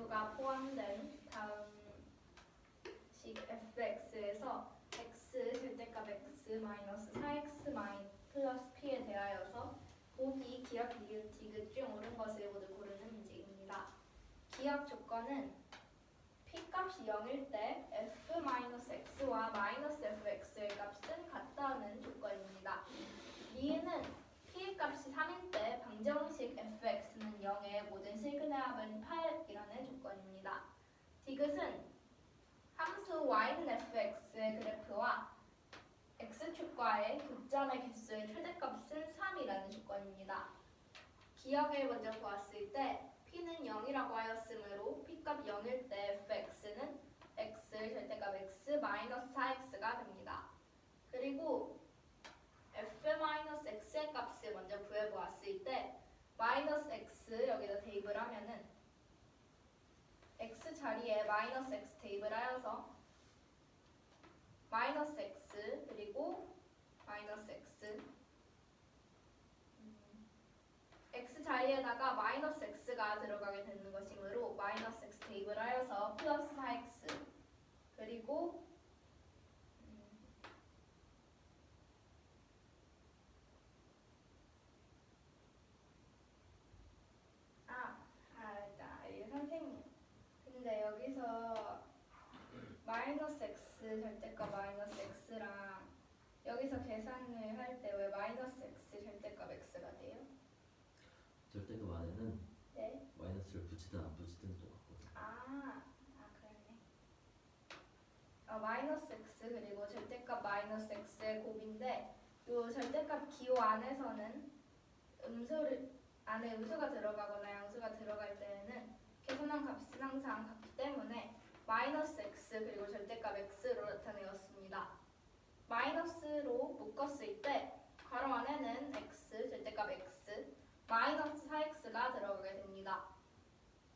x축가 포함된 다음 식 fx에서 x 절대값 x 마이너스 4x 플러스 p에 대하여서 보기, 기억, 니은, 디귿 중 옳은 것을 모두 고르는 문제입니다. 기억 조건은 p 값이 0일 때 f-x와 -fx의 값은 같다는 조건입니다. 니은은 p의 값이 3일 때 방정식 fx는 0의 모든 실근의 합은 8이라는 조건입니다. 디귿은 함수 y는 fx의 그래프와 x축과의 교점의 개수의 최대값은 3이라는 조건입니다. 기억을 먼저 보았을 때 p는 0이라고 하였으므로 p값 0일 때 fx는 x 절대값 x 마이너스 4x가 됩니다. 그리고 f-x의 값을 먼저 구해보았을 때 마이너스 x 여기다 대입을 하면은 x 자리에 마이너스 x 대입을 하여서 마이너스 x 그리고 마이너스 x x 자리에다가 마이너스 x가 들어가게 되는 것이므로 마이너스 x 대입을 하여서 플러스 4x 그리고 선생님 근데 여기서 마이너스 x 절대값 마이너스 x랑 여기서 계산을 할 때 왜 마이너스 x 절대값 x가 돼요? 절대값 안에는 네. 마이너스를 붙이든 안 붙이든 똑같거든요. 그러네. 마이너스 x 그리고 절대값 마이너스 x의 곱인데 요 절대값 기호 안에서는 안에 음수가 들어가거나 양수가 들어갈 때에는 계산한 값은 항상 같기 때문에 마이너스 x 그리고 절대값 x로 나타내었습니다. 마이너스로 묶었을 때 괄호 안에는 x 절대값 x 마이너스 4x가 들어가게 됩니다.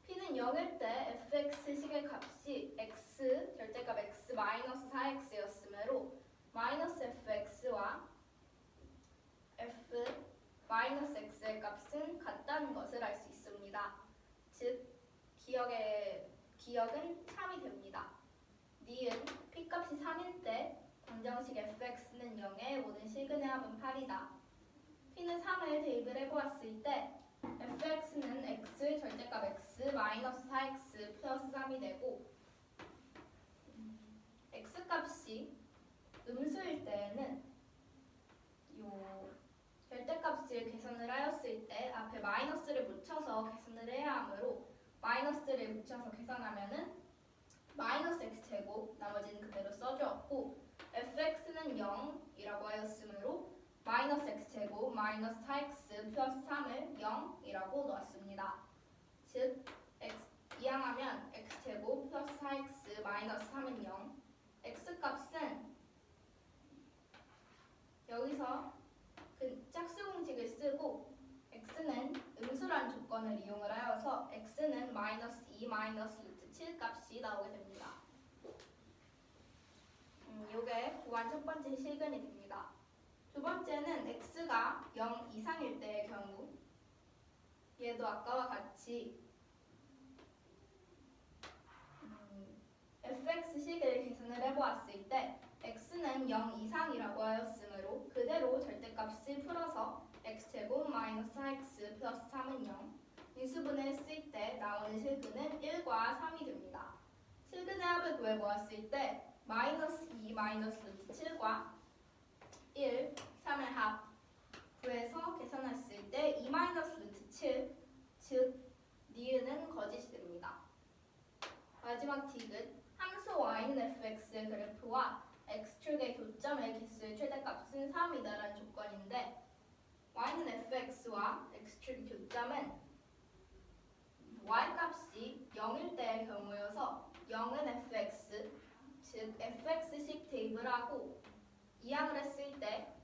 p는 0일 때 fx식의 값이 x 절대값 x 마이너스 4x였으므로 마이너스 fx와 f 마이너스 x의 값은 같다는 것을 알 수 있습니다. 즉 기억은 3이 됩니다. 니은 p 값이 3일 때 방정식 fx는 0의 모든 실근의 합은 8이다. p는 3을 대입을 해보았을 때 fx는 x 절대값 x 마이너스 4x 플러스 3이 되고 x 값이 음수일 때에는 요 절대값을 계산을 하였을 때 앞에 마이너스를 붙여서 계산을 해야 하므로 마이너스를 붙여서 계산하면은 마이너스 x제곱 나머지는 그대로 써주었고 fx는 0이라고 하였으므로 마이너스 x제곱 마이너스 4x 플러스 3을 0이라고 놓았습니다. 즉 이항하면 x제곱 플러스 4x 마이너스 3은 0 x값은 여기서 그 짝수 공식을 쓰고 x는 음수란 조건을 이용을 하여서 x는 마이너스 2 마이너스 루트 7 값이 나오게 됩니다. 요게 구한 첫 번째 실근이 됩니다. 두 번째는 x가 0 이상일 때의 경우 얘도 아까와 같이 fx식을 계산을 해보았을 때 x는 0 이상이라고 하였으므로 그대로 절대값을 풀어서 x제곱 마이너스 4x 플러스 3은 0 인수분해 했을 때 나오는 실근은 1과 3이 됩니다. 실근의 합을 구해보았을 때 마이너스 2 마이너스 루트 7과 1, 3의 합 구해서 계산했을 때 2 마이너스 루트 7 즉 니은은 거짓이 됩니다. 마지막 디귿 함수 y는 fx의 그래프와 x축의 교점의 개수의 최대값은 3이다라는 조건인데 y는 fx와 x축의 교점은 y값이 0일 때의 경우여서 0은 fx 즉 fx식 대입을 하고 이항을 했을 때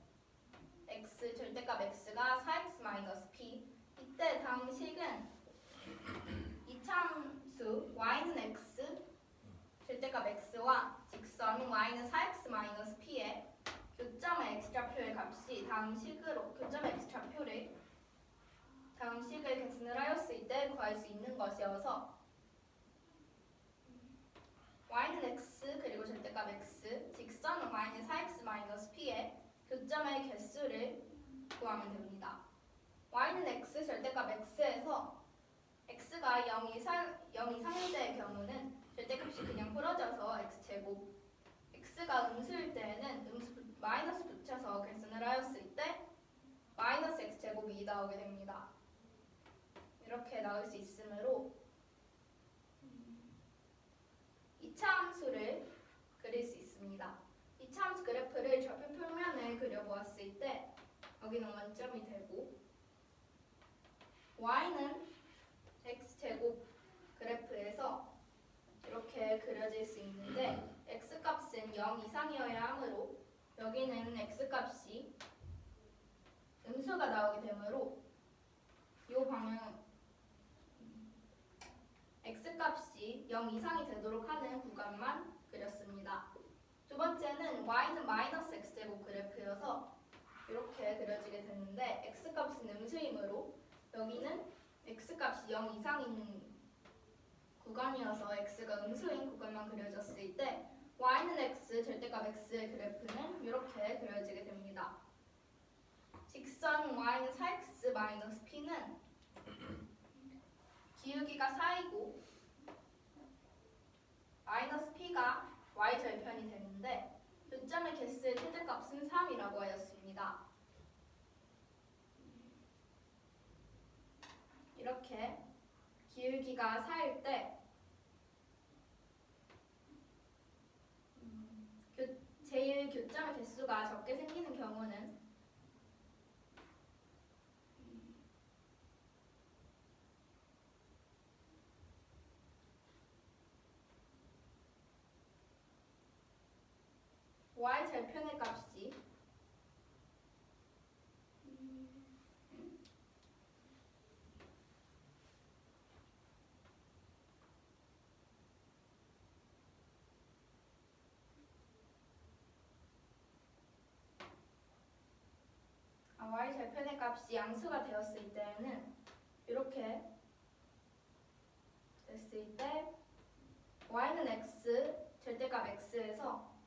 x 절대값 x가 4x-p 이때 다음 식은 이차함수 y는 x 절대값 x와 직선 y는 4x-p의 교점의 x좌표의 값이 다음 식으로 교점의 x좌표를 다음 식을 계산을 하였을 때 구할 수 있는 것이어서 x를 구하면 됩니다. y는 x 절대값 x에서 x가 0 이상일 때의 경우는 절대값이 그냥 풀어져서 x제곱, x가 음수일 때에는 마이너스 붙여서 계산을 하였을 때 마이너스 x제곱이 나오게 됩니다. 이렇게 나올 수 있으므로 2차 함수를 그릴 수 있습니다. 2차 함수 그래프를 좌표 표면을 그려보았을 때 여기는 원점이 되고 y는 x제곱 그래프에서 이렇게 그려질 수 있는데 x값은 0 이상이어야 하므로 여기는 x값이 음수가 나오게 되므로 이 방향 x값이 0 이상이 되도록 하는 구간만 그렸습니다. 두 번째는 y는 마이너스 x제곱 그래프여서 이렇게 그려지게 되는데 x값은 음수이므로 여기는 x값이 0 이상인 구간이어서 x가 음수인 구간만 그려졌을 때 y는 x, 절대값 x의 그래프는 이렇게 그려지게 됩니다. 직선 y는 4x 마이너스 p는 기울기가 4이고 마이너스 p가 y 절편이 되는데 교점의 개수의 최대값은 3이라고 하였습니다. 이렇게 기울기가 4일 때 제일 교점의 개수가 적게 생기는 경우는 y 절편의 값이 y 절편의 값이 양수가 되었을 때에는 이렇게 됐을 때 y는 x, 절대값 x에서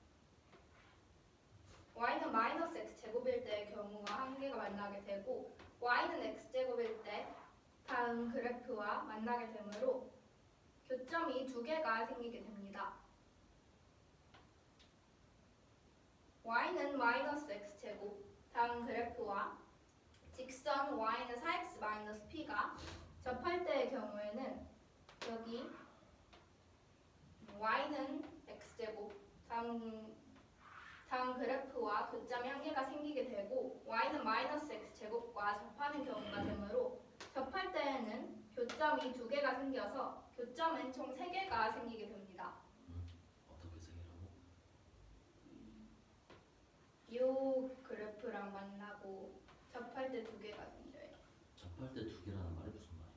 y는 마이너스 x제곱일 때의 경우와 한계가 만나게 되고 y는 x제곱일 때 다음 그래프와 만나게 되므로 교점이 두 개가 생기게 됩니다. y는 마이너스 x제곱, 다음 그래프와 직선 y는 4x 마이너스 p가 접할 때의 경우에는 여기 y는 x제곱, 다음 그래프와 교점의 한계가 생기게 되고 y는 마이너스 x제곱과 접하는 경우가 되므로 접할 때에는 교점이 두 개가 생겨서 교점은 총 3개가 생기게 됩니다. 어떻게 세 개라고? 이 그래프랑 만나고 접할 때 두 개가 생겨요. 접할 때 두 개라는 말이 무슨 말이야?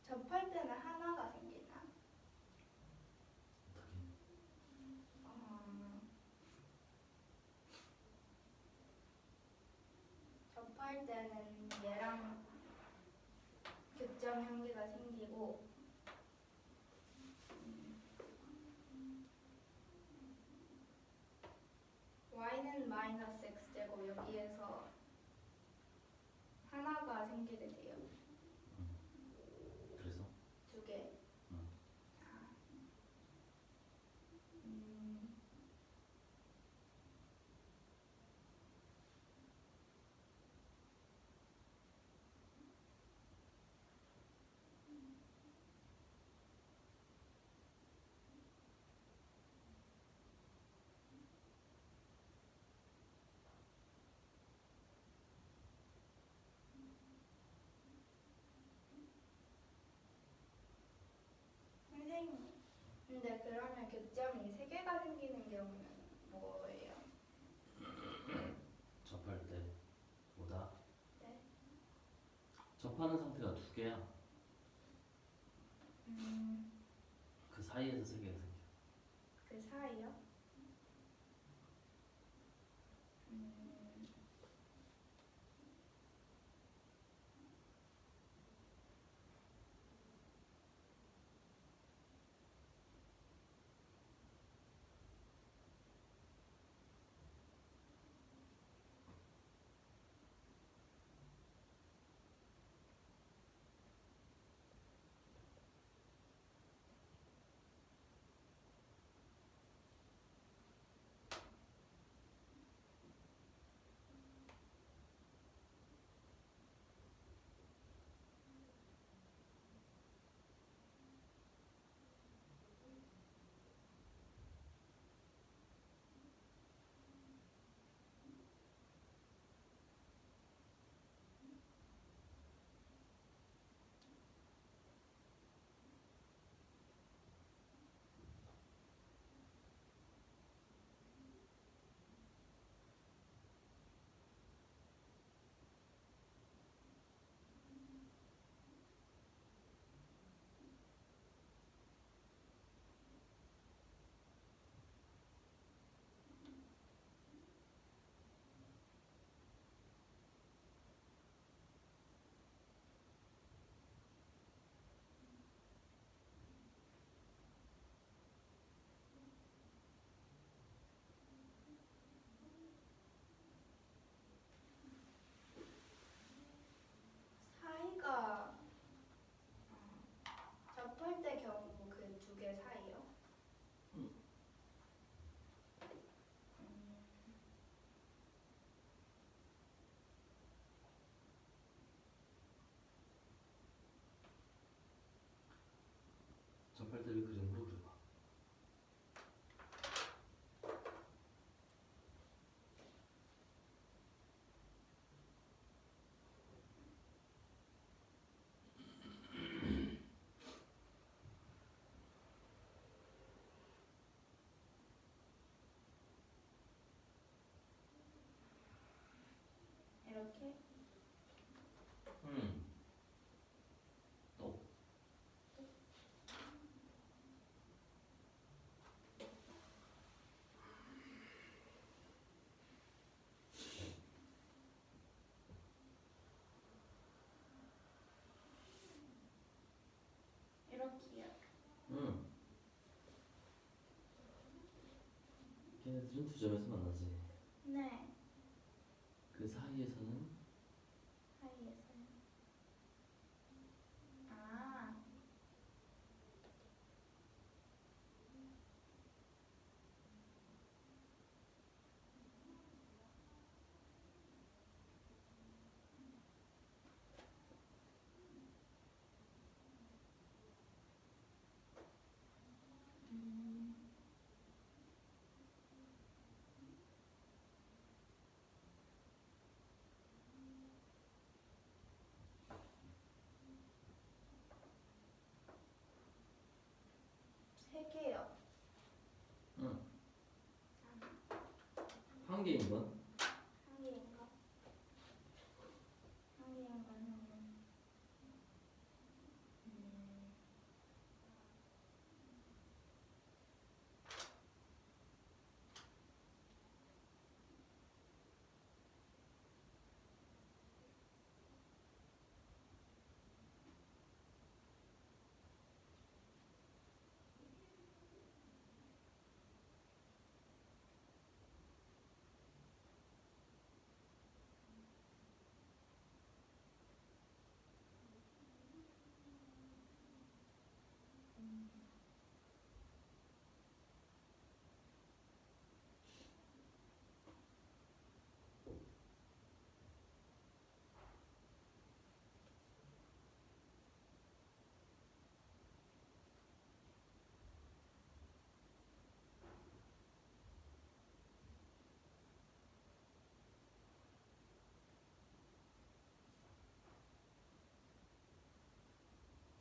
접할 때는 하나가 생기나? 어떻게? 접할 때는 얘랑 교점 한계가 생기고 y는 마이너스 x제곱 여기에서 하나가 생기게 돼요. 그래서? 두 개. 응. 근데 그러면 교점이 세 개가 생기는 경우는 뭐예요? 접할 때보다 네. 접하는 상태가 두 개야. 음, 그 사이에서 세 개가 생겨. 그 사이요? 음, 사이가 접할 때 경우 그 두 개 사이요? 음, 접할 때를 그림으로 그려봐. 이렇게? 또 이렇게요? 걔네들은 두 점에서 만나지. 네. 그 사이에서는 사이에서요? 아, 음, 세 개요. 한 개인 건 한 개인가? 한 개인 거는 음,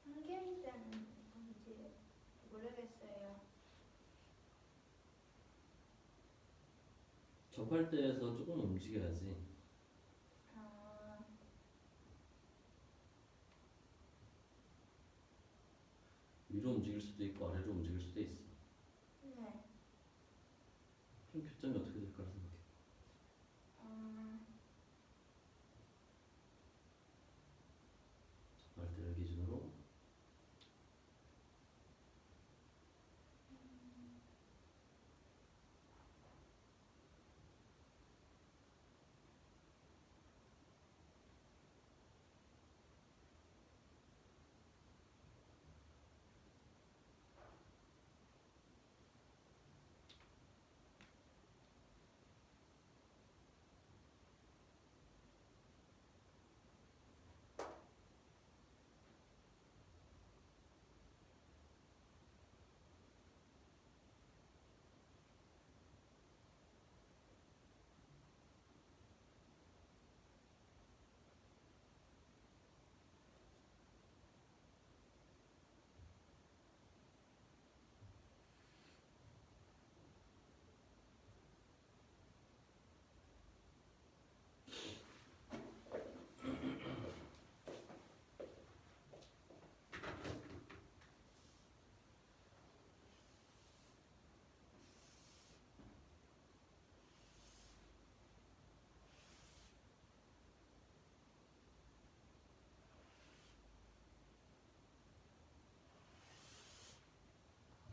한 개일 때는 뭔지 모르겠어요. 접할 때에서 조금 움직여야지. 위로 움직일 수도 있고 아래로 움직일 수도 있어. 네. 그럼 교점이 어떻게 될까를 생각해. 접할 때를 기준으로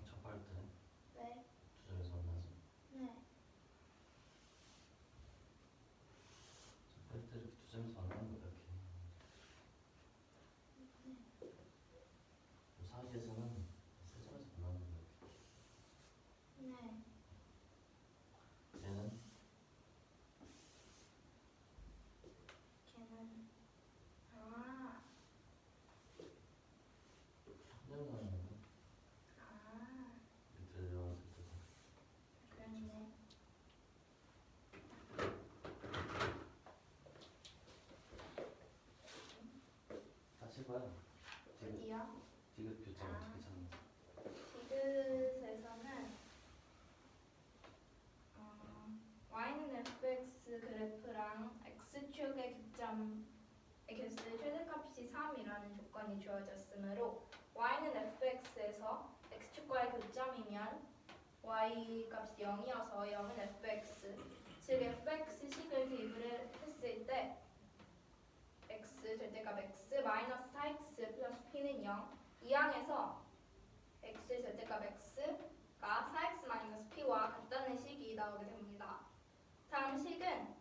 접할 때 네. 두 점에서 만나지. 네. 접할 때 이렇게 두 점에서 만나는 거 이렇게. 그 사이에서는 세 점에서 만나는 거 이렇게. 네. 얘는 걔는 한 점 나누는 거. 밑으로 내려가는 듯. 그렇네. 다시 봐요. 어디요? 디귿 교점 어떻게 찾는 거. 디귿에서는 y는 fx 그래프랑 x축의 교점 x의 최대값이 3이라는 조건이 주어졌으므로 y는 fx에서 x축과의 교점이면 y 값이 0이어서 0은 fx 즉 fx식을 대입을 했을 때 x 절대값 x 마이너스 4x 플러스 p는 0 이 항에서 x 절대값 x가 4x 마이너스 p와 같다는 식이 나오게 됩니다. 다음 식은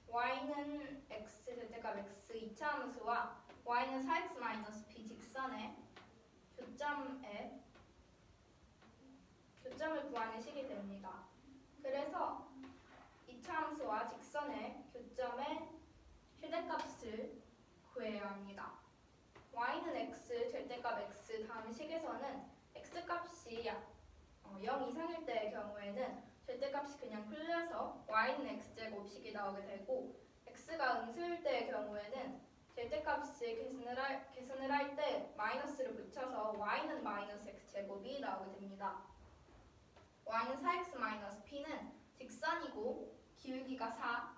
y는 x 절대값 x 2차 함수와 y는 4x 마이너스 p 직선의 교점을 구하는 식이 됩니다. 그래서 2차 함수와 직선의 교점의 최대값을 구해야 합니다. y는 x 절대값 x 다음 식에서는 x값이 0 이상일 때의 경우에는 절대값이 그냥 풀려서 y는 x제곱식이 나오게 되고 x가 음수일 때의 경우에는 절대값을 계산을 할 때 마이너스를 붙여서 y는 마이너스 x제곱이 나오게 됩니다. y는 4x 마이너스 p는 직선이고 기울기가 4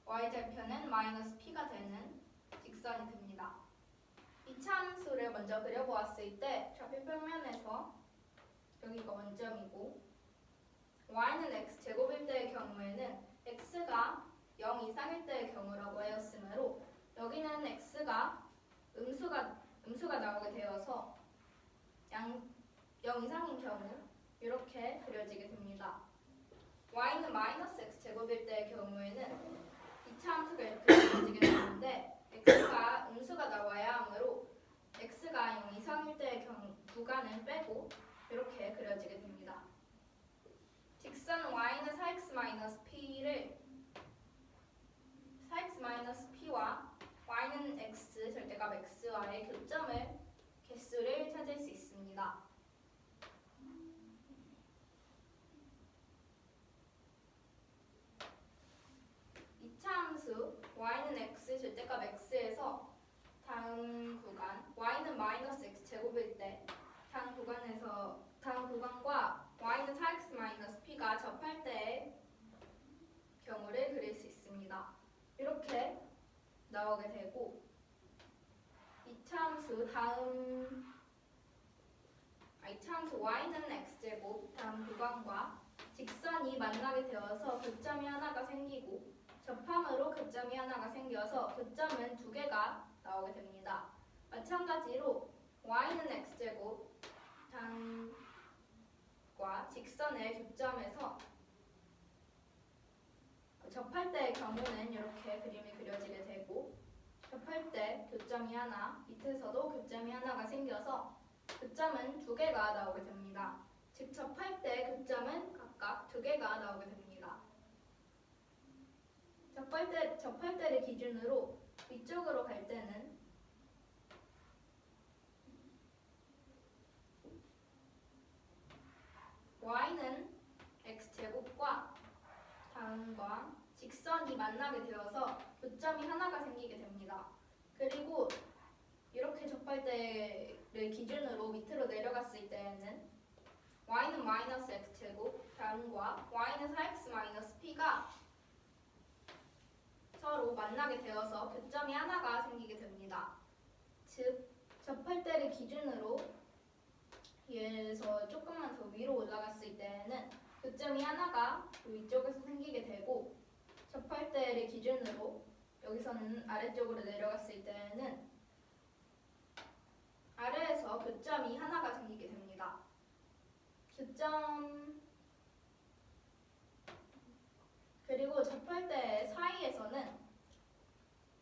y절편은 마이너스 p가 되는 직선이 됩니다. 2차 함수를 먼저 그려보았을 때 좌표 평면에서 여기가 원점이고 y는 x제곱일 때의 경우에는 x가 0 이상일 때의 경우라고 하였으므로 여기는 x가 음수가 나오게 되어서 0 이상인 경우 이렇게 그려지게 됩니다. y는 마이너스 x제곱일 때의 경우에는 2차 함수가 이렇게 그려지게 되는데 x가 음수가 나와야 하므로 x가 0 이상일 때의 경우 구간을 빼고 이렇게 그려지게 됩니다. 직선 y는 4x-p와 y는 x 절대값 x와의 교점을 개수를 찾을 수 있습니다. 함수 y는 x 절대값 x에서 다음 구간 y는 마이너스 x 제곱일 때 다음 구간과 y는 4x 마이너스 p가 접할 때의 나오게 되고 이차함수 y는 x제곱 다음 구간과 직선이 만나게 되어서 교점이 하나가 생기고 접함으로 교점이 하나가 생겨서 교점은 두 개가 나오게 됩니다. 마찬가지로 y는 x제곱 단과 직선의 교점에서 접할 때의 경우는 이렇게 그림이 그려지게 되고 접할 때 교점이 하나, 밑에서도 교점이 하나가 생겨서 교점은 두 개가 나오게 됩니다. 즉 접할 때 교점은 각각 두 개가 나오게 됩니다. 접할 때를 기준으로 위쪽으로 갈 때는 y는 x제곱과 다음과 직선이 만나게 되어서 교점이 하나가 생기게 됩니다. 그리고 이렇게 접할 때를 기준으로 밑으로 내려갔을 때에는 y는 마이너스 x제곱 다음과 y는 4x 마이너스 p가 서로 만나게 되어서 교점이 하나가 생기게 됩니다. 즉 접할 때를 기준으로 얘에서 조금만 더 위로 올라갔을 때에는 교점이 하나가 위쪽에서 생기게 되고 접할 때를 기준으로 여기서는 아래쪽으로 내려갔을 때에는 아래에서 교점이 하나가 생기게 됩니다. 그리고 접할 때 사이에서는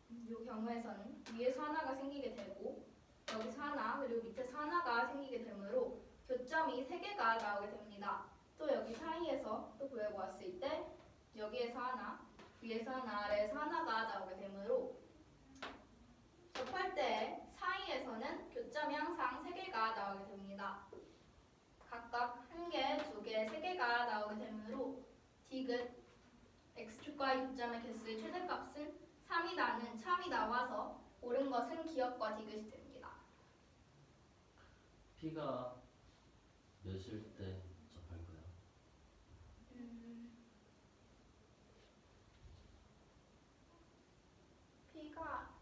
이 경우에서는 위에서 하나가 생기게 되고 여기서 하나 그리고 밑에서 하나가 생기게 되므로 교점이 세 개가 나오게 됩니다. 또 여기 사이에서 또 구해보았을 때 여기에서 하나, 위에서 하나, 아래에서 하나가 나오게 되므로 접할 때 사이에서는 교점이 항상 세 개가 나오게 됩니다. 각각 한 개, 두 개, 세 개가 나오게 되므로 디귿 x축과의 교점의 개수의 최대값은 3이라는 참이 나와서 옳은 것은 기역과 디귿이 됩니다. P가 몇일 때 접할 거야? P가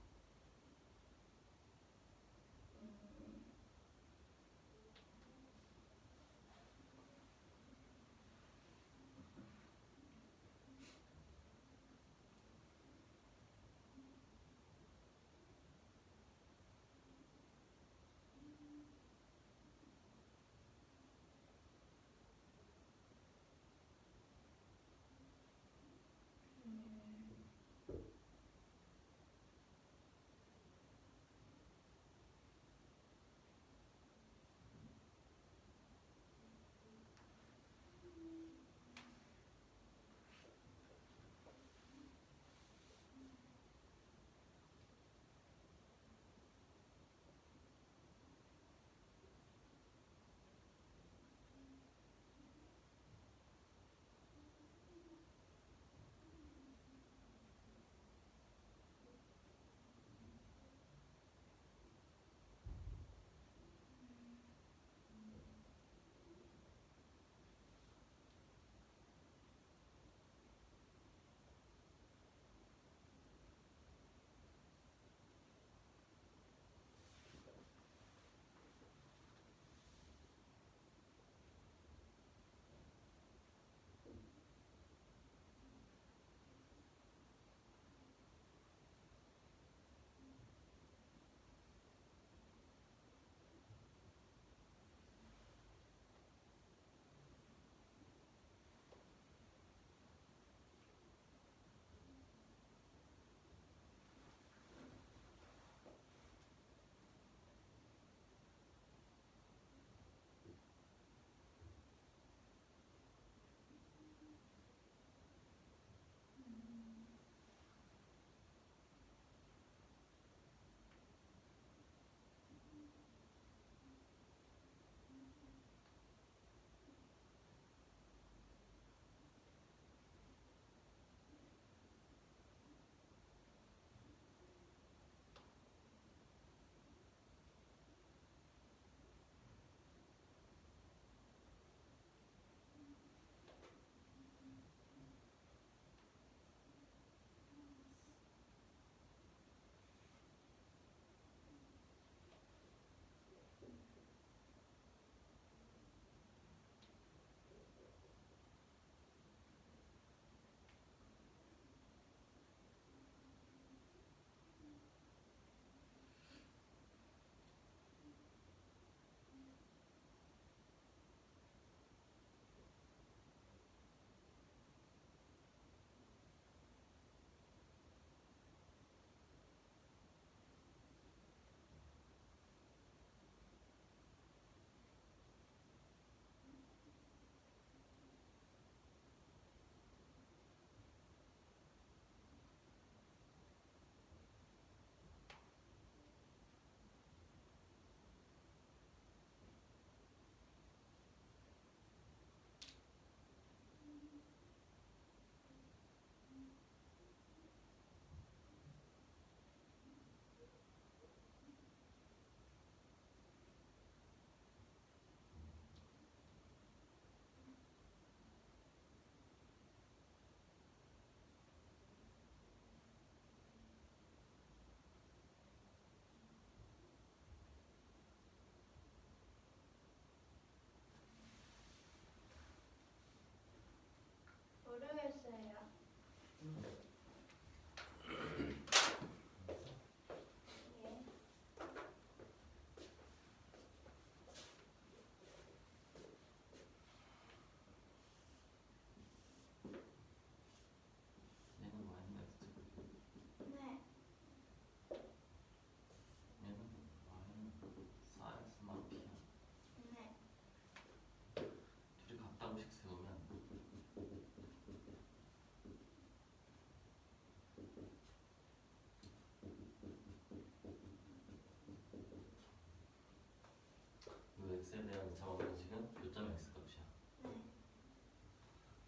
x에 대한 2차 방정식은 요점 x 값이야. 네.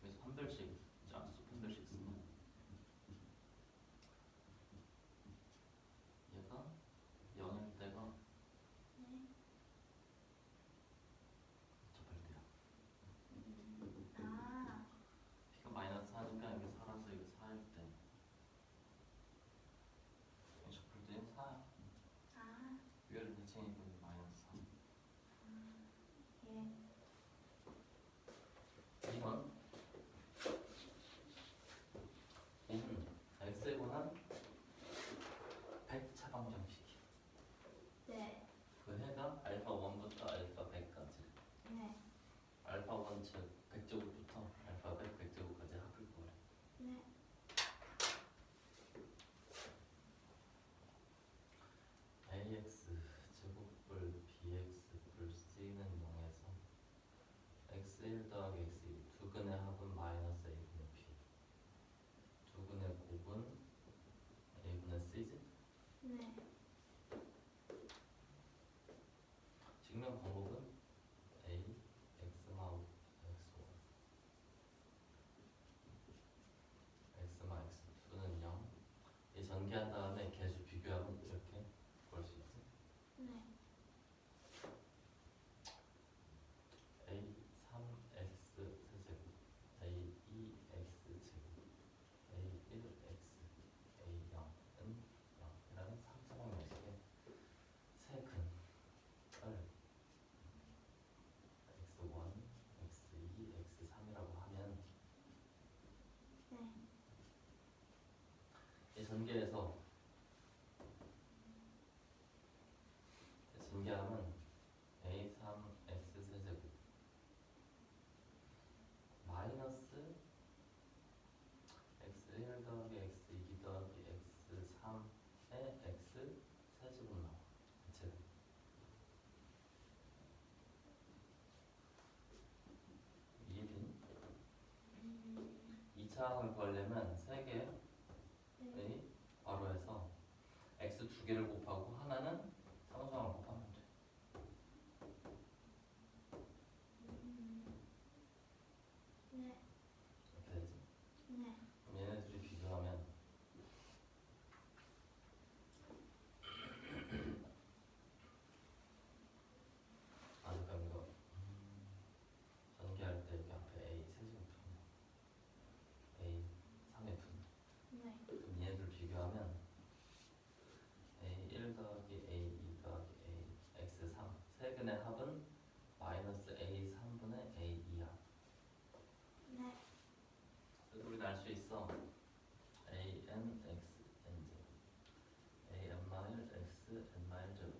그래서 한 별씩 짝수 한 별씩 쓰면 얘가 0일 때가 네. 접할 때야. 아. p가 마이너스 4니까 여기 4라서 이거 4일 때. 여기 접할 때는 4야. 아. 위아래 대칭이니까 마이너스 4. 예. 2번 얘는 x에 관한 100차 방정식이야. 네. 그 해가 알파 1부터 알파 100까지. 네. 알파 1 즉 100제곱부터 알파 100 100제곱까지 합을 구하래. 네. ax 제곱불 bx 불 c는 0에서 x1 더하기 x2 두근의 합은 마이너스 a분의 b 두근의 곱은 a분의 c지? 네. 증명 방법은 a x마 x1 x마 x2는 0. 이 전개한 다음에 개수 비교하면 이렇게 구할 수 있지. 네. a3x 세제곱 a2x 제곱 a1x a0은 0이라는 3차 방정식의 세 근을 x1, x2, x3이라고 하면 네. 이 전개에서 전개하면 a3x 세제곱 마이너스 x1 더하기 x2 더하기 x3의 x 세제곱 나와. 제곱. 이해되니? 2차 항을 구하려면 3개의 네. 괄호에서 x 2개를 곱하고 하나는 상수항을 곱하면 돼. 네. 이렇게 되지. 네. 그럼 얘네 둘이 비교하면 아 잠깐 이거 전개할 때 여기 앞에 a 세제곱 붙네. a 3에 붙네. 네. 그럼 얘네들 비교하면 a1 더하기 a2 더하기 a x3 세 근의 합은 마이너스 a3분의 a2야. 네. 그래서 우리는 알 수 있어. a n x n 제곱 a n 마일 x n 마일 제곱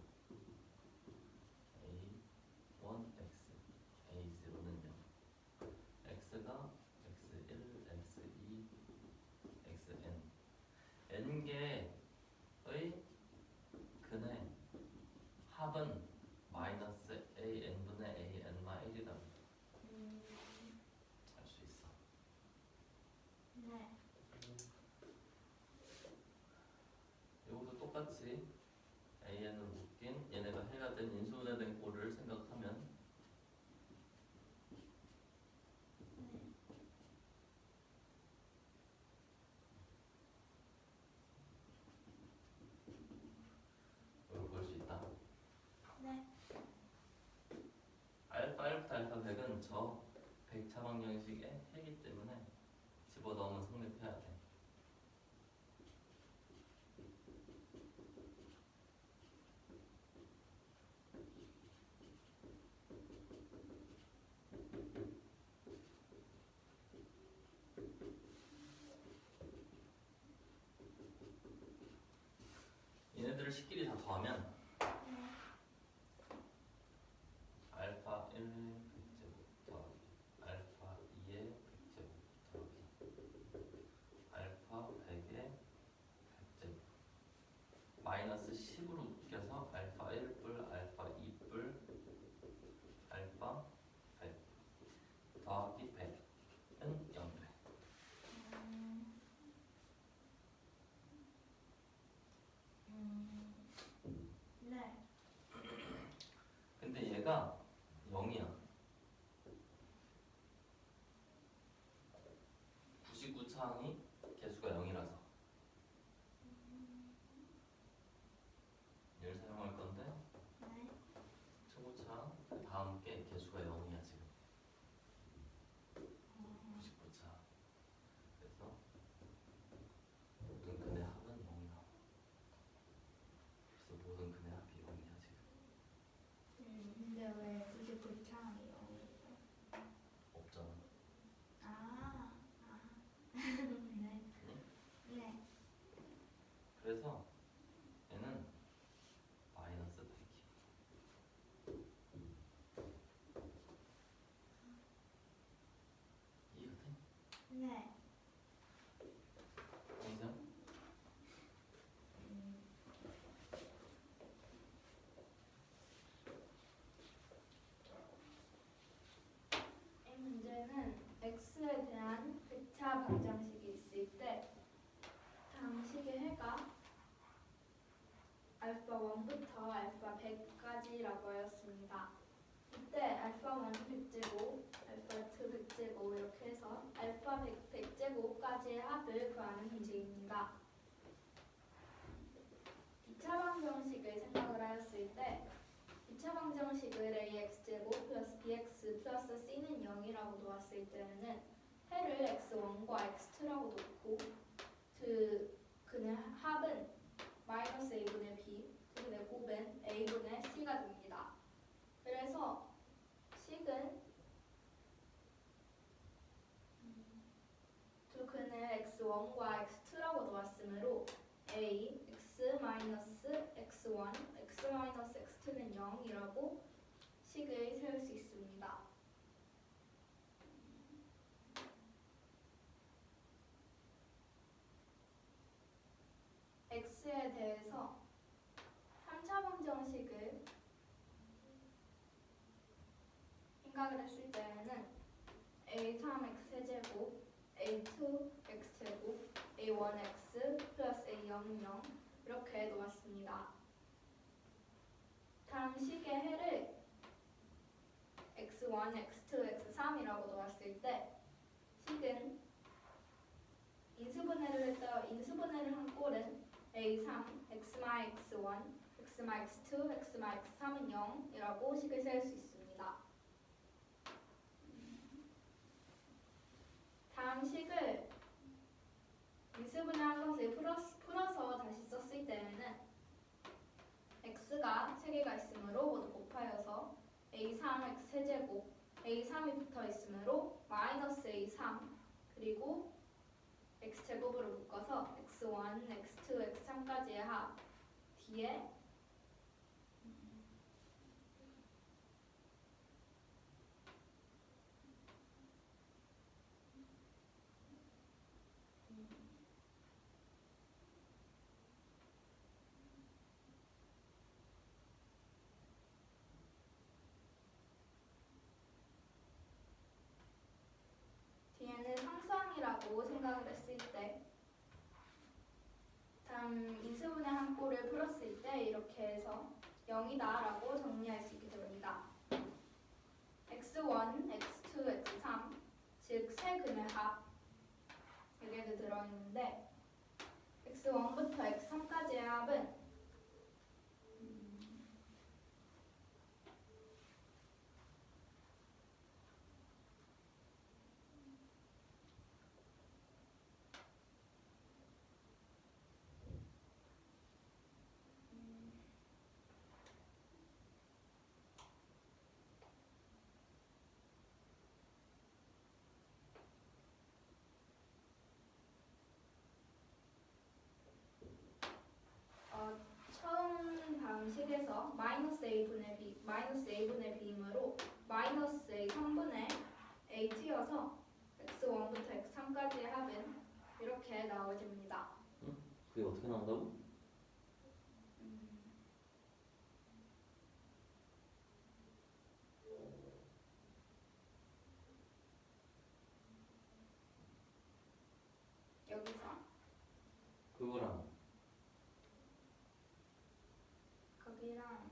a1 x a0는 0 x가 x1 x2 xn n개의 근의 합은 마이너스 an분의 an 마 1이다. 알 수 있어. 네. 이것도 똑같이 an을 묶인 얘네가 해가 된 인수분해된 꼴을 생각하면 이걸 볼 수 있다. 네. 알파 1부터 알파 100은 저 100차 방정식의 해기 때문에 집어넣으면 성립해야 돼. 얘네들을 식끼리 다 더하면 알파 1의 100제곱 더하기 알파 2의 100제곱 더하기 알파 100의 100제곱 마이너스 10으로 묶여서 알파 1뿔 알파 2뿔 알파 100 더하기 100은 0돼. 네. 근데 얘가 0이야. 99차항이 개수가 0이라서 얘를 사용할 건데 네. 최고차항 그 다음 게 개수가 0이야 지금. 99차. 그래서 모든 근의 합은 0이야. 그래서 모든 근의 합이 0이야 지금. 근데 왜 99창이 0이에요? 없잖아. 아. 네. 네. 그래서 얘는 마이너스 100이야. 이해가 돼? 네. 인정? 이 문제는 x에 대한 배차 방정식이 있을 때 방식의 해가 알파 1부터 알파 100까지라고 하였습니다. 이때 알파 1 100제곱, 알파 2 100제곱 이렇게 해서 알파 100, 100제곱까지의 합을 구하는 문제입니다. 2차 방정식을 생각을 하였을 때 2차 방정식을 ax제곱 플러스 bx 플러스 c는 0이라고 놓았을 때는 해를 x1과 x2라고 놓고 그는 합은 마이너스 a분의 b, 그의 곱은 a분의 c가 됩니다. 그래서 식은 두 근을 x1과 x2라고 놓았으므로 a, x 마이너스 x1, x 마이너스 x2는 0이라고 식을 세울 수 있습니다. x에 대해서 3차 방정식을 생각을 했을 때에는 a3x 세제곱, a2x 제곱, a1x 플러스 a00 이렇게 놓았습니다. 다음 식의 해를 x1, x2, x3이라고 놓았을 때 식은 인수분해를 한 꼴은 a3, x마 x1, x마 x2, x마 x3은 0이라고 식을 세울 수 있습니다. 다음 식을 인수분해한 것을 풀어서 다시 썼을 때에는 x가 3개가 있으므로 모두 곱하여서 a3x 세제곱, a3이 붙어 있으므로 마이너스 a3 그리고 x제곱으로 묶어서 x1, x2, x3까지의 합 뒤에 뒤에는 상수항이라고 생각을 했을 때 다음 인수분해한 꼴을 풀었을 때 이렇게 해서 0이다 라고 정리할 수 있게 됩니다. x1, x2, x3 즉 세 근의 합 4개도 들어있는데 x1부터 x3까지의 합은 처음 방식에서 마이너스 a분의 b이므로 마이너스 a 3분의 a t여서 x1부터 x3까지의 합은 이렇게 나오집니다. 그게 어떻게 나온다고? 여기서 그거랑 거기랑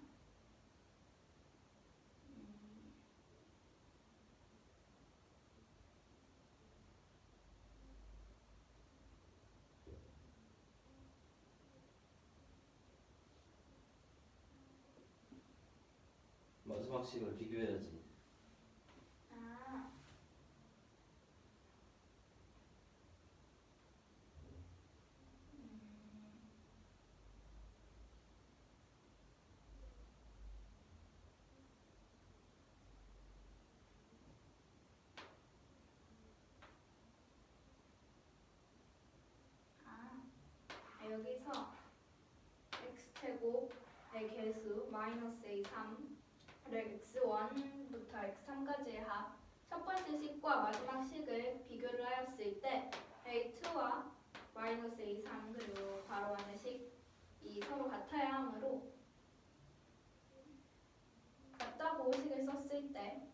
마지막 식을 비교해야지. 아, 여기서 x제곱의 개수 마이너스 a3를 x1부터 x3까지의 합 첫 번째 식과 마지막 식을 비교를 하였을 때 a2와 마이너스 a3 그리고 괄호 안의 식이 서로 같아야 하므로 같다고 식을 썼을 때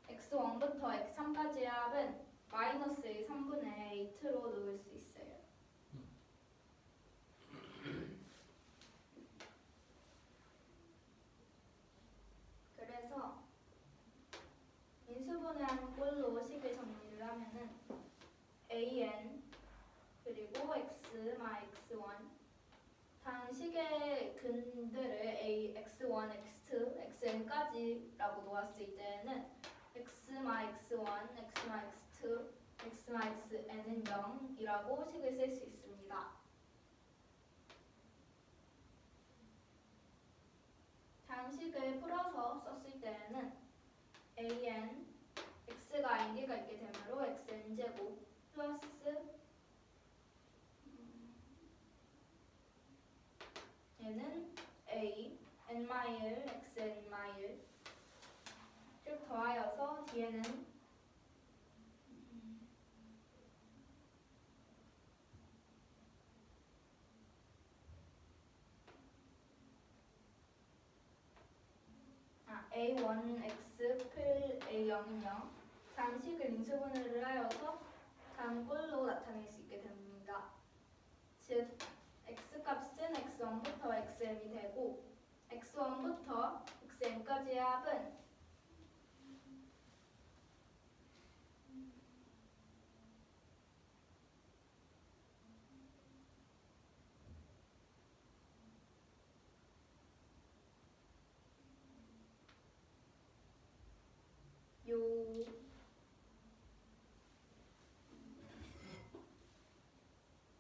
x1부터 x3까지의 합은 마이너스 a3분의 a2로 놓을 수 있어요. 그래서 인수분해하는 꼴로 식을 정리를 하면은 an 그리고 x 마 x1 당 식의 근들을 a x1, x2, xn까지라고 놓았을 때는 x 마 x1, x 마 x2, x 마 xn은 0이라고 식을 쓸 수 있습니다. 장식을 풀어서 썼을 때에는 an x가 n개가 있게 되므로 xn제곱 플러스 얘는 a n 마일 xn 마일 쭉 더하여서 뒤에는 a1x 플 a0은 0 장식을 인수분해를 하여서 다음 꼴로 나타낼 수 있게 됩니다. 즉 x값은 x1부터 xn이 되고 x1부터 xn까지의 합은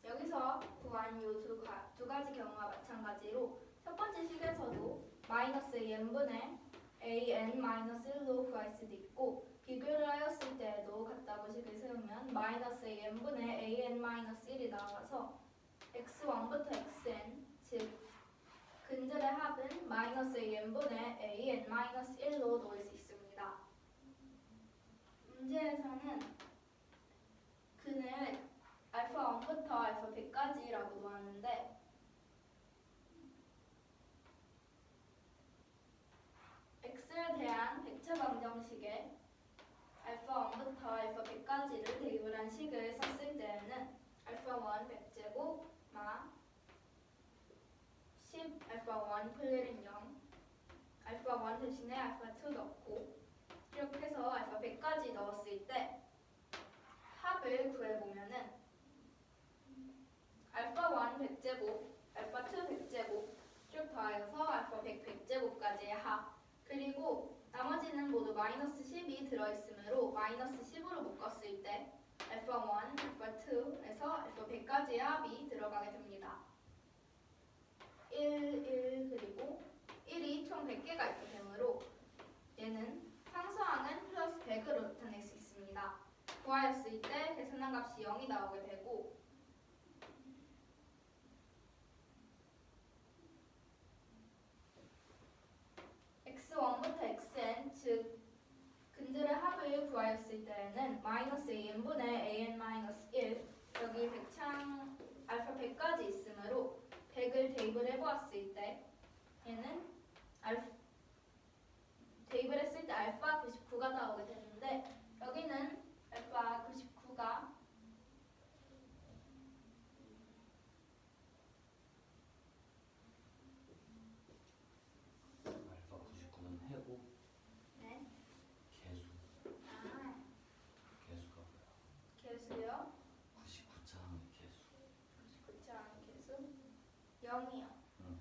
여기서 구한 두 가지 경우와 마찬가지로 첫 번째 식에서도 마이너스 n분의 an 마이너스 1로 구할 수도 있고 비교를 하였을 때에도 같다고 식을 세우면 마이너스 n분의 an 마이너스 1이 나와서 x1부터 xn 즉 근들의 합은 마이너스 n분의 an 마이너스 1로 놓을 수 있습니다. 문제에서는 근을 알파 1부터 알파 100까지라고 놓았는데 x에 대한 백체 방정식에 알파 1부터 알파 100까지를 대입을 한 식을 썼을 때에는 알파 1 100제곱 마 10 알파 1 플1은 0 알파 1 대신에 알파 2 넣고 이렇게 해서 알파 100까지 넣었을 때 합을 구해보면은 알파 1 100제곱, 알파 2 100제곱 쭉 더하여서 알파 100 100제곱까지의 합 그리고 나머지는 모두 마이너스 10이 들어있으므로 마이너스 10으로 묶었을 때 알파 1, 알파 2에서 알파 100까지의 합이 들어가게 됩니다. 1, 그리고 1이 총 100개가 있게 되므로 얘는 상수항은 플러스 100으로 나타낼 수 있습니다. 구하였을 때 계산한 값이 0이 나오게 되고 x1부터 xn 즉 근들의 합을 구하였을 때에는 마이너스 an분의 an 마이너스 1 여기 백창 알파 100까지 있으므로 100을 대입을 해보았을 때 얘는 대입을 했을 때 알파 99가 나오게 되는데 여기는 알파 99가 알파 99는 해고 네. 개수. 개수가 뭐야? 개수요? 99차 개수. 99차항의 개수 0이요. 응.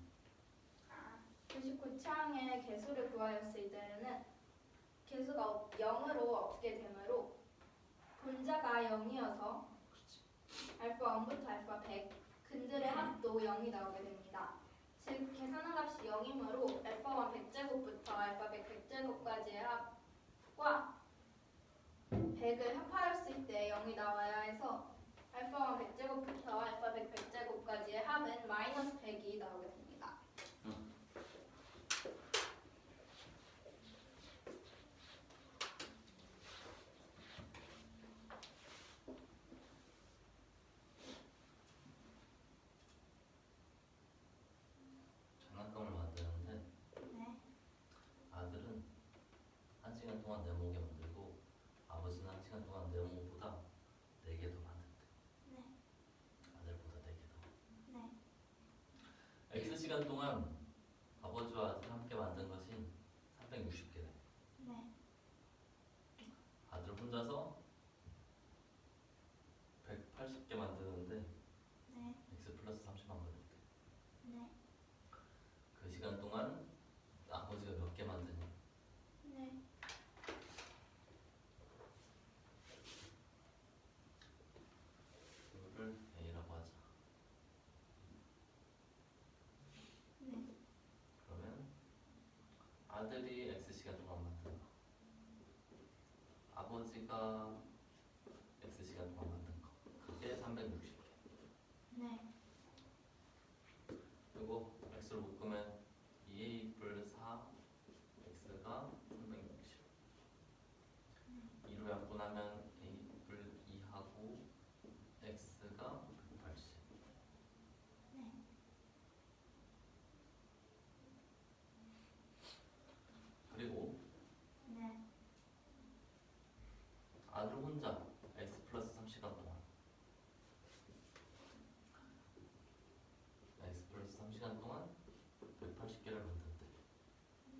99차항의 개수를 구하였을 없을 때에는 개수가 0으로 없게 되므로 분자가 0이어서 알파 1부터 알파 100 근들의 합도 0이 나오게 됩니다. 즉 계산한 값이 0이므로 알파 1 100제곱부터 알파 100 100제곱까지의 합과 100을 합하였을 때 0이 나와야 해서 알파 1 100제곱부터 알파 100 100제곱까지의 합은 마이너스 100이 나오게 됩니다. 장난감을 만드는데 네. 아들은 1시간 동안 네모게 만들고 아버지는 1시간 동안 네모보다 4개 더 만든대. 네. 아들보다 4개 더. 네. X시간 동안 아버지와 아들 함께 만든 것이 360개래. 네. 아들 혼자서 180개 만드는데 네. X 플러스 30만 걸렸대. 네. 그 시간 동안 아버지가 몇 개 만드냐? 네. 이거를 A라고 하자. 네. 그러면 아들이 X시간 동안 만든 거, 아버지가 X시간 동안 만든 거, 그게 360개. 네. 그리고 X로 묶으면 2A 뿔 4 X가 360. 2로 약분하면 A 뿔 2하고 X가 180. 네. 그리고 네. 아들 혼자 X 플러스 3시간 동안 X 플러스 3시간 동안 180개를 만든대.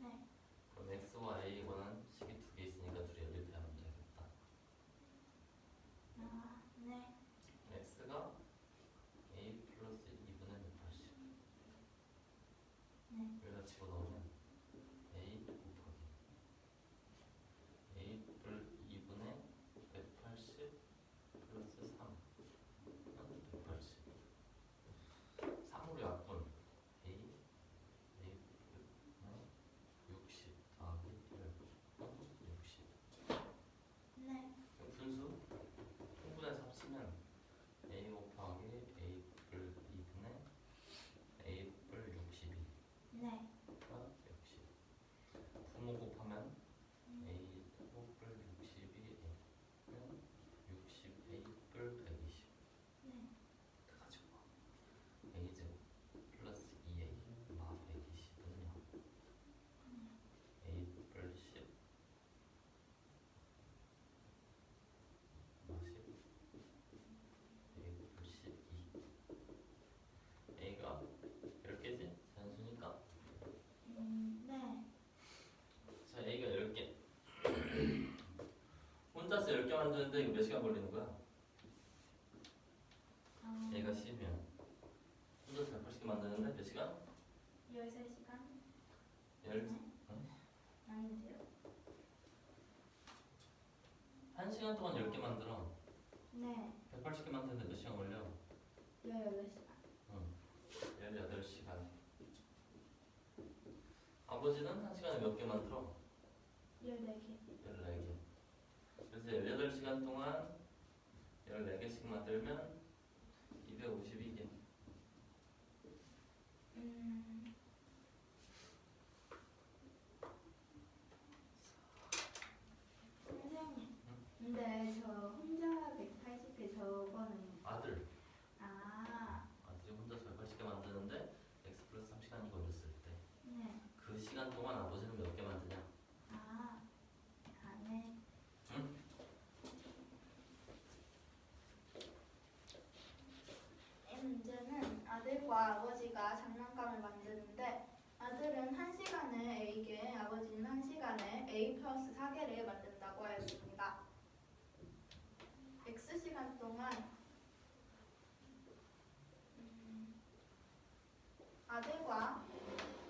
네. 그럼 X와 A이고는 식이 2개 있으니까 둘이 연립하면 되겠다. 아, 네. X가 A 플러스 2분의 180. 네. 여기다 집어넣으면 A 곱하기 A 뿔 2분의 180 플러스 3은 180. 3으로 약분 A 뿔 60 더하기 1 60. 네. 분수 통분해서 합치면 A 곱하기 A 뿔 2분의 A 뿔 62 네. 60. 부모 곱하면 A 뿔 62 A면 60 A 뿔 120. 네. 가지고 A 제곱 플러스 2A 마 120은요 A 뿔 10 마 10 A 뿔 12. A가 10개지? 자연수니까. 네. 자, A가 10개. 혼자서 10개 만드는데 이거 몇 시간 걸리는 거야? A가 10이면 혼자서 180개 만드는데 몇 시간? 13시간? 10. 아닌데요? 1시간 동안 10개 만들어. 네. 180개 만드는데 몇 시간 걸려? 18시간. 18시간. 아버지는 1시간에 몇 개 만들어? 14개. 14개. 그래서 18시간 동안 14개씩 만들면 252개. 선생님. 근데 저 혼자 180개 저거는 아들이 아, 혼자서 180개 만드는데 X 플러스 3시간이 걸렸을 때 네. 그 시간 동안 아버지는 몇 개 만드냐? 아, 네. 응? 이 문제는 아들과 아버지가 장난감을 만드는데 아들은 1시간에 A개, 아버지는 1시간에 A 플러스 4개를 만든다고 하였습니다. X시간 동안 아들과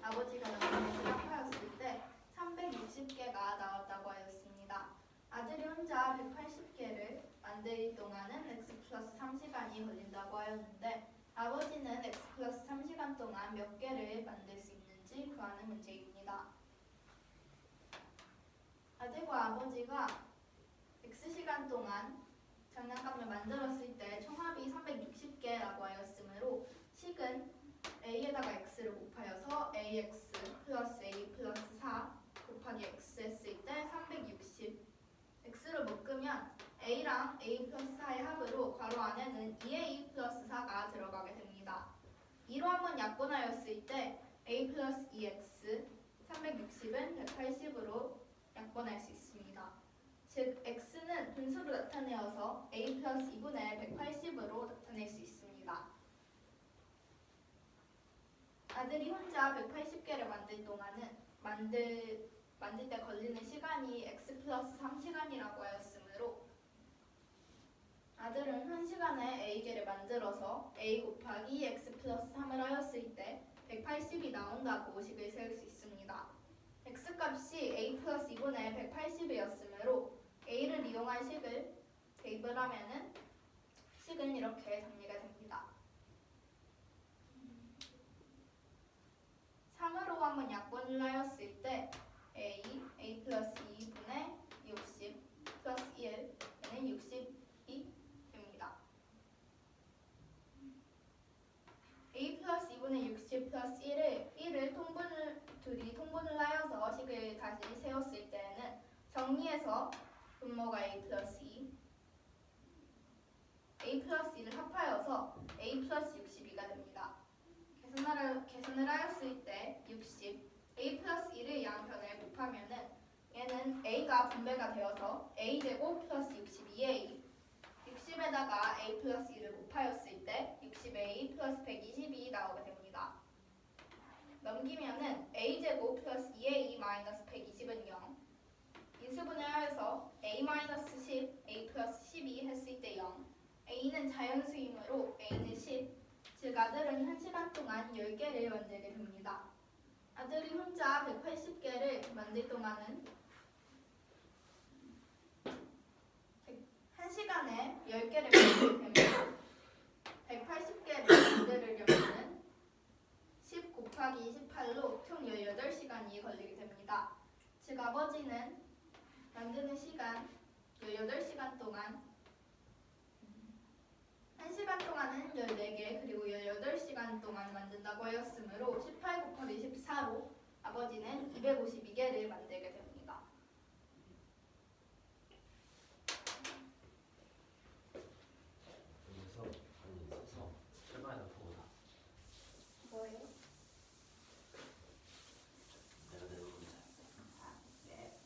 아버지가 만든 것을 합하였을 때 360 180개가 나왔다고 하였습니다. 아들이 혼자 180개를 만들 동안은 x 플러스 3시간이 걸린다고 하였는데 아버지는 x 플러스 3시간 동안 몇 개를 만들 수 있는지 구하는 문제입니다. 아들과 아버지가 x시간 동안 장난감을 만들었을 때 총합이 360개라고 하였으므로 식은 a에다가 x를 곱하여서 ax 플러스 a 플러스 4 곱하기 x 했을 때 360 x를 묶으면 a랑 a 플러스 4의 합으로 괄호 안에는 2a 플러스 4가 들어가게 됩니다. 2로 한번 약분하였을 때 a 플러스 2x 360은 180으로 약분할 수 있습니다. 즉 x는 분수로 나타내어서 a 플러스 2분의 180으로 나타낼 수 있습니다. 아들이 혼자 180개를 만들 동안은 만들 때 걸리는 시간이 x 플러스 3시간이라고 하였으므로 아들은 1시간에 a개를 만들어서 a 곱하기 x 플러스 3을 하였을 때 180이 나온다고 식을 세울 수 있습니다. x값이 a 플러스 2분의 180이었으므로 a를 이용한 식을 대입을 하면은 식은 이렇게 정리가 됩니다. 3으로 한번 약분을 하였을 때 a 플러스 2분의 60 플러스 1는 60이 됩니다. a 플러스 2분의 60 플러스 1을 둘이 통분을 하여서 식을 다시 세웠을 때는 정리해서 분모가 a 플러스 2 a 플러스 2를 합하여서 a 플러스 62가 됩니다. 계산을 하였을 때 60 a 플러스 2를 양변에 곱하면은 얘는 a가 분배가 되어서 a제곱 플러스 62a 60에다가 a 플러스 2를 곱하였을 때 60a 플러스 120이 나오게 됩니다. 넘기면은 a제곱 플러스 2a 마이너스 120은 0 인수분해 하여서 a 마이너스 10 a 플러스 12 했을 때 0 a는 자연수이므로 a는 10 즉 아들은 1시간 동안 10개를 만들게 됩니다. 아들이 혼자 180개를 만들 동안은 1시간에 10개를 만들게 됩니다. 180개를 만들려면 10 곱하기 28로 총 18시간이 걸리게 됩니다. 즉 아버지는 만드는 시간 18시간 동안 1시간 동안은 14개 그리고 18시간 동안 만든다고 하였으므로 18 곱하기 14로 아버지는 252개를 만들게 됩니다. 여기서 아니 서서 출발해서 보자. 뭐예요? 내가 내는 문제. 네.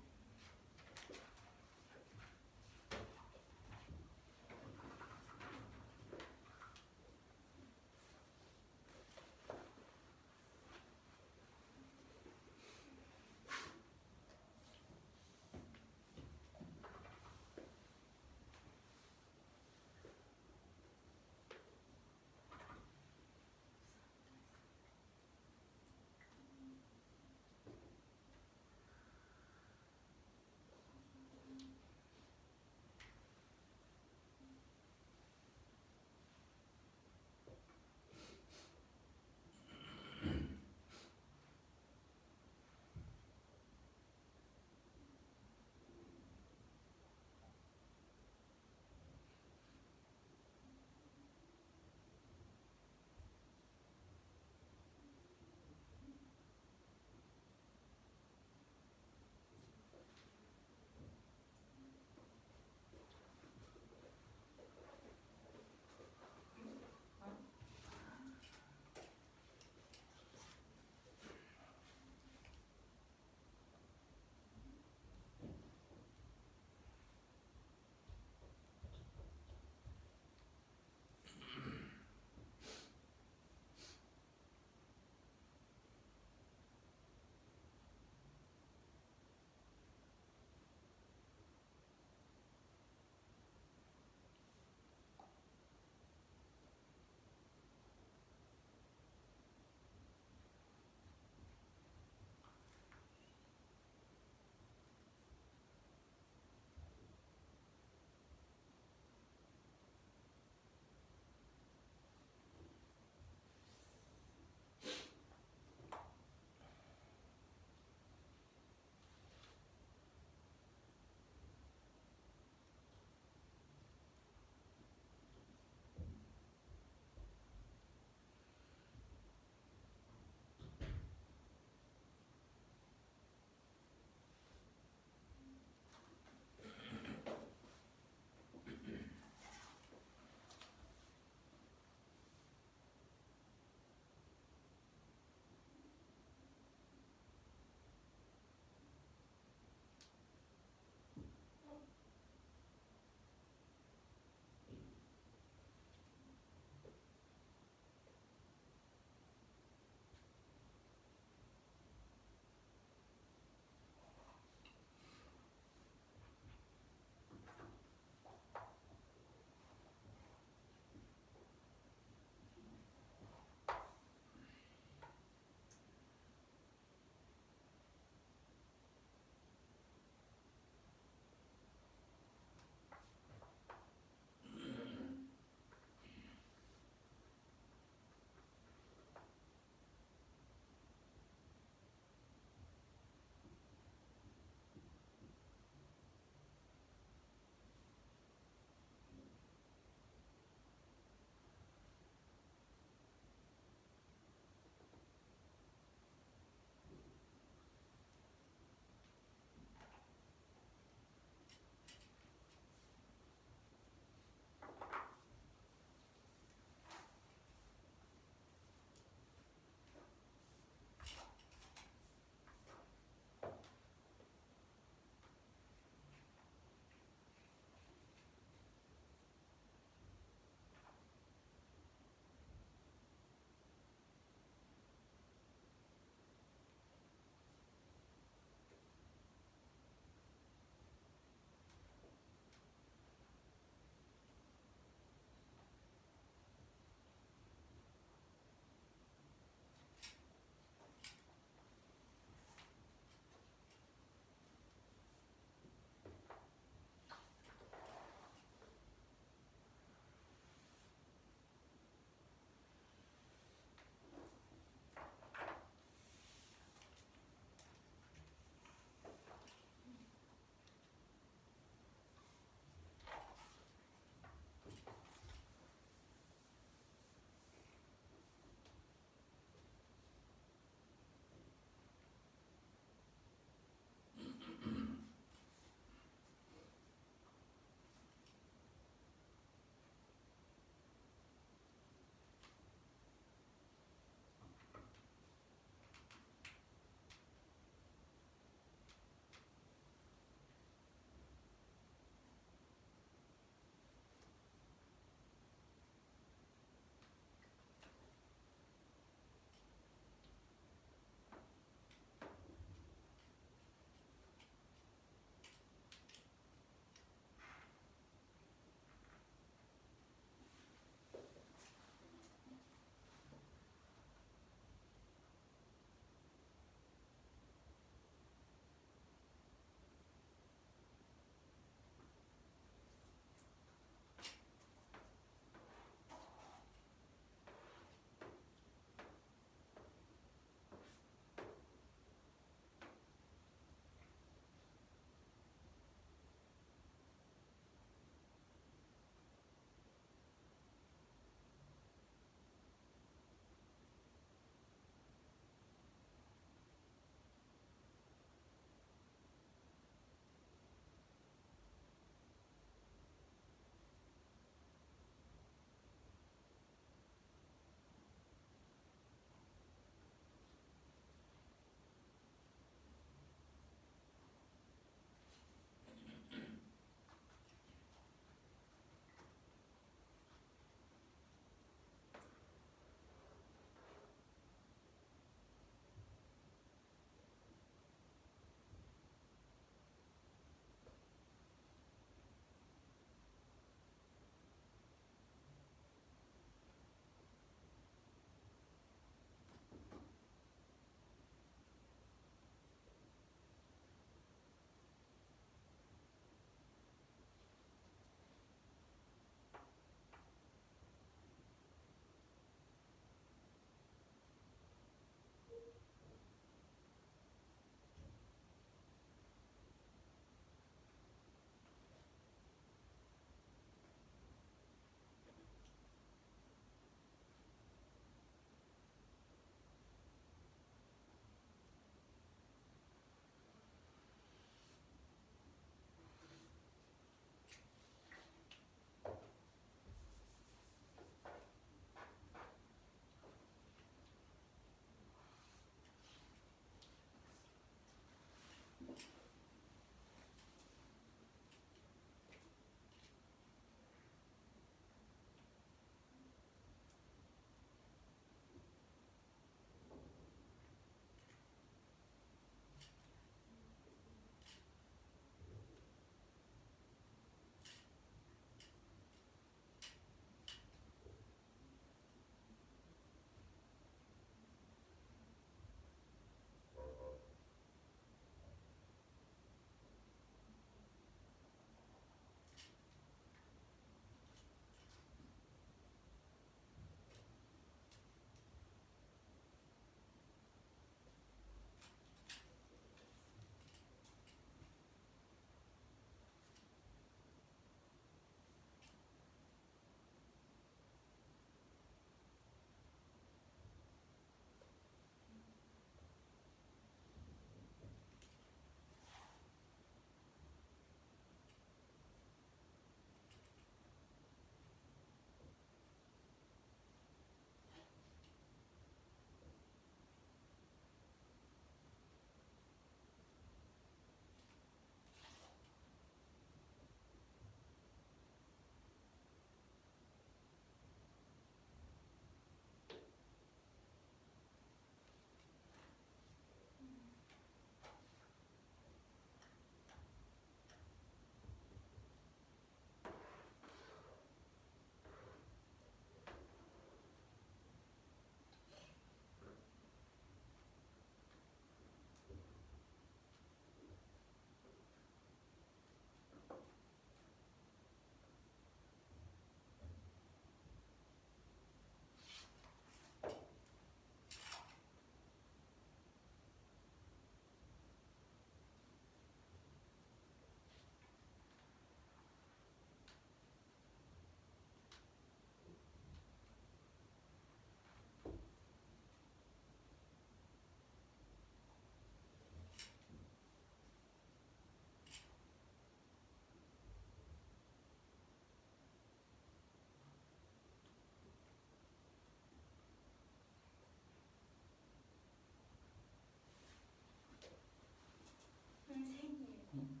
선생님. 응?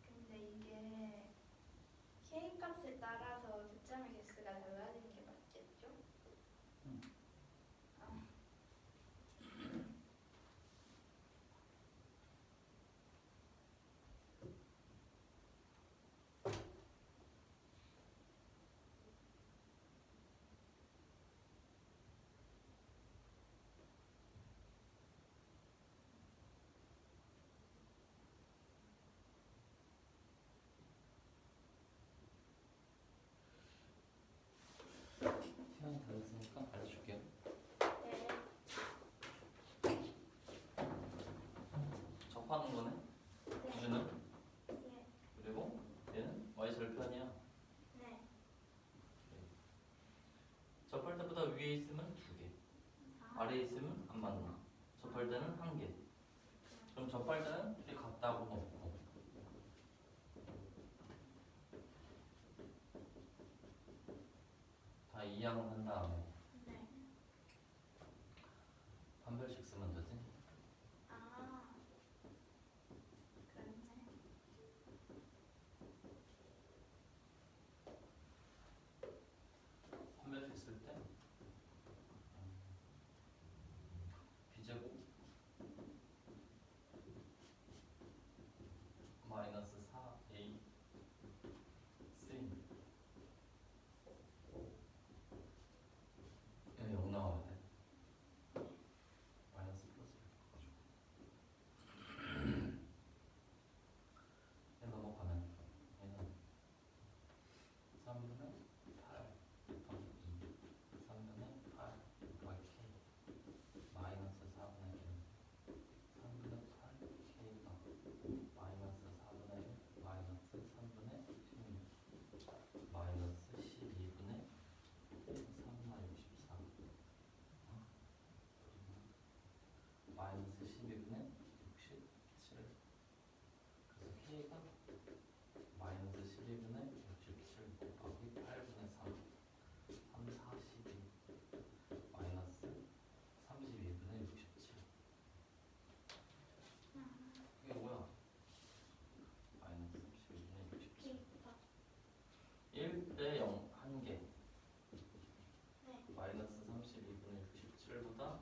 근데 이게 K 값에 따라서 득점의 개수가 달라지는 게 맞겠죠? 응. 아, 시간이 다 됐으니까 알려줄게요. 네. 접하는 거는 기준은 네. 그리고 얘는 y 절편이야. 네. 접할 때보다 위에 있으면 2개, 아래에 있으면 안 만나. 접할 때는 1개. 그럼 접할 때는 둘이 같다고 놓고 다 이항을 한 다음에 네. 반별식 쓰면 되지. 아, 그렇네. 반별식 쓸 때 b제곱 마이너스 4a 쓰인 얘는 0 나와야 돼. 마이너스 플러스를 바꿔가지고 얘 넘어가면 얘는 3분의 8 곱하기 2 3분의 8 곱하기 k 마이너스 4분의 1 3분의 8k가 마이너스 4분의 1 마이너스 3분의 16 마이너스 12분의 3분의 64 마이너스 12분의 67 그래서 k가 마이너스 12분의 67 곱하기 8분의 3 3, 4, 12 마이너스 32분의 67 그게 뭐야? 마이너스 32분의 67 K 값. 1대 0 1개 네. 마이너스 32분의 67보다